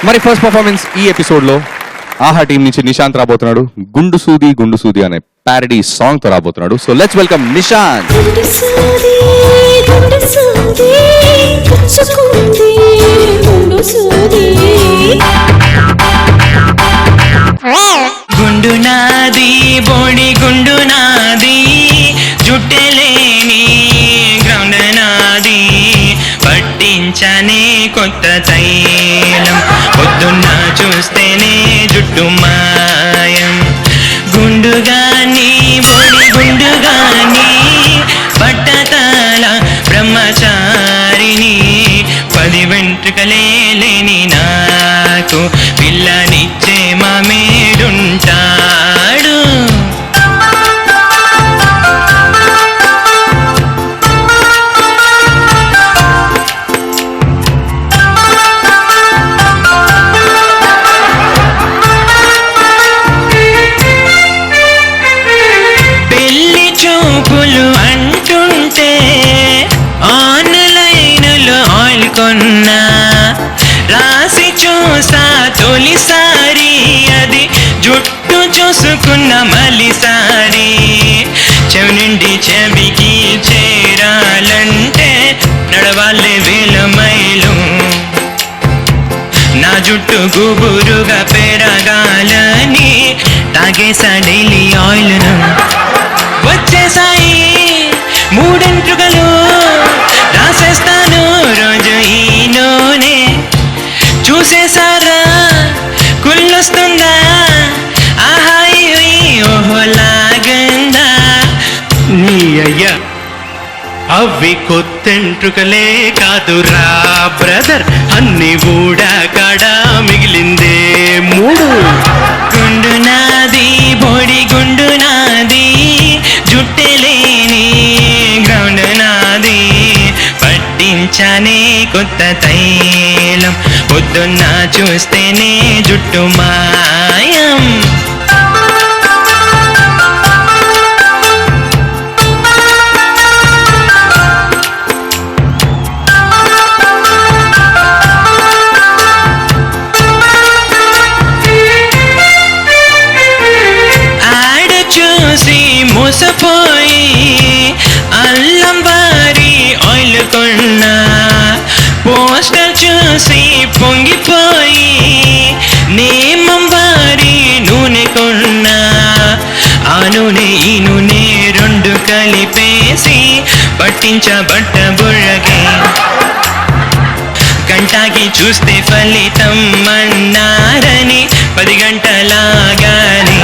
మరి first performance ఈ episode లో ఆహా టీం నుంచి నిశాంత్ రాబోతున్నాడు. గుండు సూది అనే ప్యారడీ సాంగ్ తో రాబోతున్నాడు. So let's welcome Nishant. గుండు నాది బోడి గుండు నాది జుట్టెలేని గ్రౌండ్ నాది పట్టించనే కొత్త తైలం పొద్దున్న చూస్తేనే జుట్టు మాయం గుండుగాని బోడి గుండుగాని పట్టతాల బ్రహ్మచారిని 10 వెంట్రుకలే లేని నాకు పిల్లనిచ్చే మామేడుంటాడు. పెళ్లి చూపులు అంటుంటే ఆన్లైన్లో ఆయిల్ కొన్నా రాసి చూసా తొలిసారి అది జుట్టు చూసుకున్న మలిసారి చెవి నుండి చెవికి చేరాలంటే నడవాలే 1000 మైలు నా జుట్టు గుబురుగా పెరగాలని తాగేసా డైలీ ఆయిల్ను వచ్చేసాయి 3 వెంట్రుకలు రాసేస్తాను రోజు ఈ నూనె చూసేసారా కుళ్ళొస్తుందా ఆహా ఓహో లాగందా నీ అయ్యా అవి కొత్తెంట్రుకలే కాదురా బ్రదర్ అన్ని కూడా కాడా మిగిలిందే 3 గుండు నాది బోడి గుండు నాది జుట్టెలేని గ్రౌండ్ నాది పట్టించనే కొత్త తైలం పొద్దున్న చూస్తేనే జుట్టు మాయం మోసపోయి అల్లం వారి ఆయిల్ కొన్నా పోస్టర్ చూసి పొంగిపోయి నేమం వారి నూనె కొన్నా ఆ నూనె ఈ నూనె 2 కలిపేసి పట్టించబట్ట బుర్రకి గంటకి చూస్తే ఫలితం అన్నారని 10 గంటలాగాని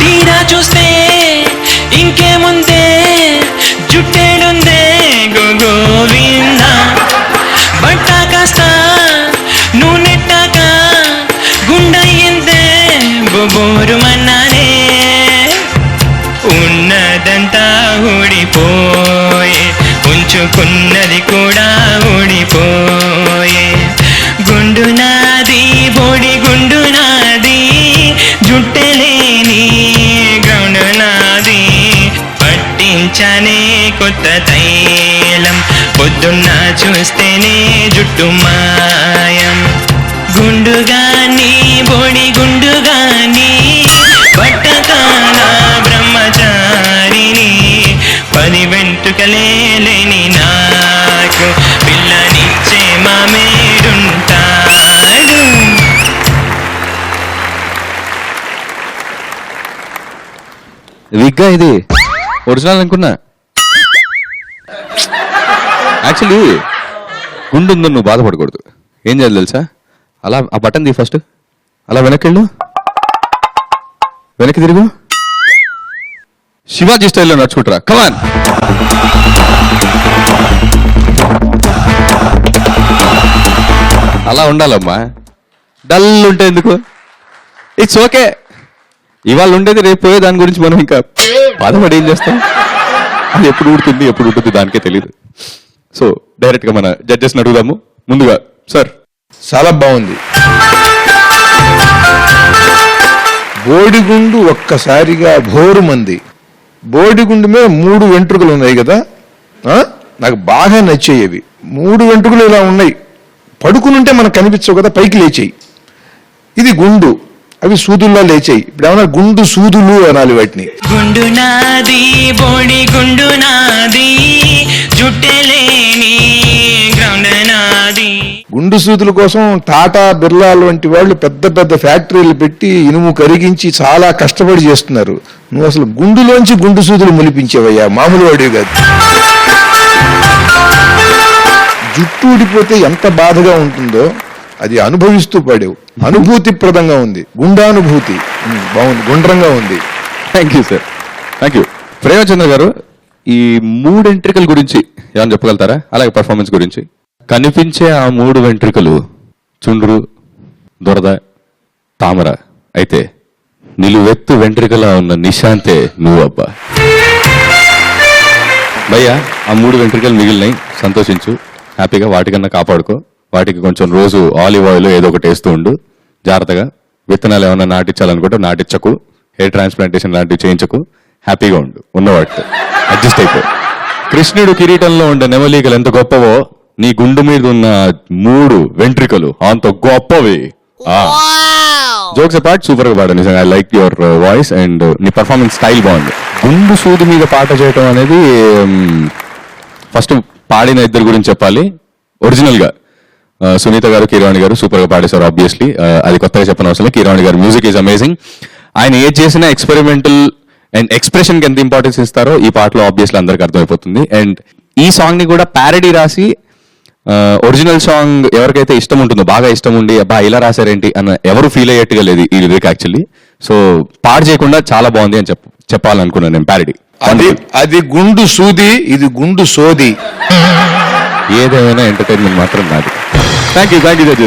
తీరా చూస్తే ఇంకేముందే జుట్టేడుందే గోవింద బట్ట కాస్త నూనెట్టాక గుండయ్యిందే బోరుమన్నానే ఉన్నదంతా ఊడిపోయే ఉంచుకున్నది కూడా ఊడిపోయే గుండు నాది బోడి గుండు నాది జుట్టెలేని గ్రౌండ్ నాది పట్టించనే కొత్త తైలం పొద్దున్న చూస్తేనే జుట్టు మాయం గుండుగాని బోడి గుండుగాని పట్టకాల బ్రహ్మచారిని 10 వెంట్రుకలే లేని నాకు పిల్లనిచ్చే మామేడుంటాడు. విగ్గా ఇది ఒరిజినల్ అనుకున్నా. యాక్చువల్లీ గుండు ఉందని నువ్వు బాధపడకూడదు. ఏం చేయాలి తెలుసా? అలా ఆ బటన్ తీ ఫస్ట్, అలా వెనక్కి తిరుగు, శివాజీ స్టైల్లో నడుచుకుంటారా. కమాన్. అలా ఉండాలమ్మా. డల్ ఉంటే ఎందుకు? It's okay. ఇవాళ ఉండేది రేపు పోయే దాని గురించి మనం ఇంకా బాధపడి ఏం చేస్తాం? అది ఎప్పుడు ఉంటుంది దానికే తెలియదు. సో డైరెక్ట్ గా మన జడ్జెస్ అడుగుదాము. ముందుగా సార్. చాలా బాగుంది. బోడిగుండు ఒక్కసారిగా భోరుమంది. బోడిగుండు మీద 3 వెంట్రుకలు ఉన్నాయి కదా, నాకు బాగా నచ్చేవి. 3 వెంట్రుకలు ఇలా ఉన్నాయి. పడుకునుంటే మనకు కనిపించవు కదా, పైకి లేచాయి. ఇది గుండు, అవి సూదుల్లా లేచాయి. ఇప్పుడు ఏమన్నా గుండు సూదులు అనాలి వాటిని. గుండు నాది బోడి గుండు నాది జుట్టలేని గ్రౌండ్ నాది. గుండు సూదుల కోసం టాటా బిర్లాల్ వంటి వాళ్ళు పెద్ద పెద్ద ఫ్యాక్టరీలు పెట్టి ఇనుము కరిగించి చాలా కష్టపడి చేస్తున్నారు. నువ్వు అసలు గుండులోంచి గుండు సూదులు మొలిపించేవయ్యా, మామూలు వాడివి కాదు. జుట్టు ఊడిపోతే ఎంత బాధగా ఉంటుందో అది అనుభవిస్తూ పాడావు. అనుభూతిప్రదంగా ఉంది, గుండానుభూతి. బాగుంది, గుండ్రంగా ఉంది. Thank you sir, thank you. Premachandra గారు, ఈ 3 వెంట్రికల గురించి ఏమని చెప్పగలుగుతారా? అలాగే పర్ఫార్మెన్స్ గురించి. కనిపించే ఆ 3 వెంట్రికలు చుండ్రు, దురద, తామర అయితే నిలువెత్తు వెంట్రికలా ఉన్న నిశాంతే నువ్వు అబ్బా. భయ్యా, ఆ 3 వెంట్రికలు మిగిలినాయి, సంతోషించు, హ్యాపీగా వాటికన్నా కాపాడుకో. వాటికి కొంచెం రోజు ఆలివ్ ఆయిల్ ఏదో ఒకటి వేస్తూ ఉండు జాగ్రత్తగా. విత్తనాలు ఏమన్నా నాటించాలనుకుంటే నాటించకు, హెయిర్ ట్రాన్స్ప్లాంటేషన్ లాంటివి చేయించకు, హ్యాపీగా ఉండు ఉన్న వాటితో, అడ్జస్ట్ అయిపో. కృష్ణుడు కిరీటంలో ఉండే నెమలీకలు ఎంత గొప్పవో నీ గుండు మీద ఉన్న 3 వెంట్రికలు అంత గొప్పవి. జోక్స్ అపార్ట్, సూపర్ గా పాడు నిజంగా. I like your voice and నీ పర్ఫార్మెన్స్ స్టైల్ బాగుంది. గుండు సూది మీద పాట చేయటం అనేది ఫస్ట్ పాడిన ఇద్దరు గురించి చెప్పాలి. ఒరిజినల్ గా సునీత గారు, కీరవాణి గారు సూపర్ గా పాడేశారు. ఆబ్వియస్లీ అది కొత్తగా చెప్పనవసరం లేదు. కీరవాణి గారు మ్యూజిక్ ఈజ్ అమేజింగ్. ఆయన ఏది చేసినా ఎక్స్పెరిమెంటల్ అండ్ ఎక్స్ప్రెషన్ కి ఎంత ఇంపార్టెన్స్ ఇస్తారో ఈ పాటలో ఆబ్వియస్లీ అందరికి అర్థమైపోతుంది. అండ్ ఈ సాంగ్ ని కూడా ప్యారడీ రాసి ఒరిజినల్ సాంగ్ ఎవరికైతే ఇష్టం ఉంటుందో, బాగా ఇష్టం ఉండి అబ్బా ఇలా రాశారేంటి అన్న ఎవరు ఫీల్ అయ్యేట్టుగా లేదు ఈ లిరిక్ యాక్చువల్లీ. సో పాడు చేయకుండా చాలా బాగుంది అని చెప్పాలనుకున్నాను నేను. ప్యారడీ అది గుండు సూది, ఇది గుండు సోది. ఏదేమైనా ఎంటర్టైన్మెంట్ మాత్రం నాది. Thank you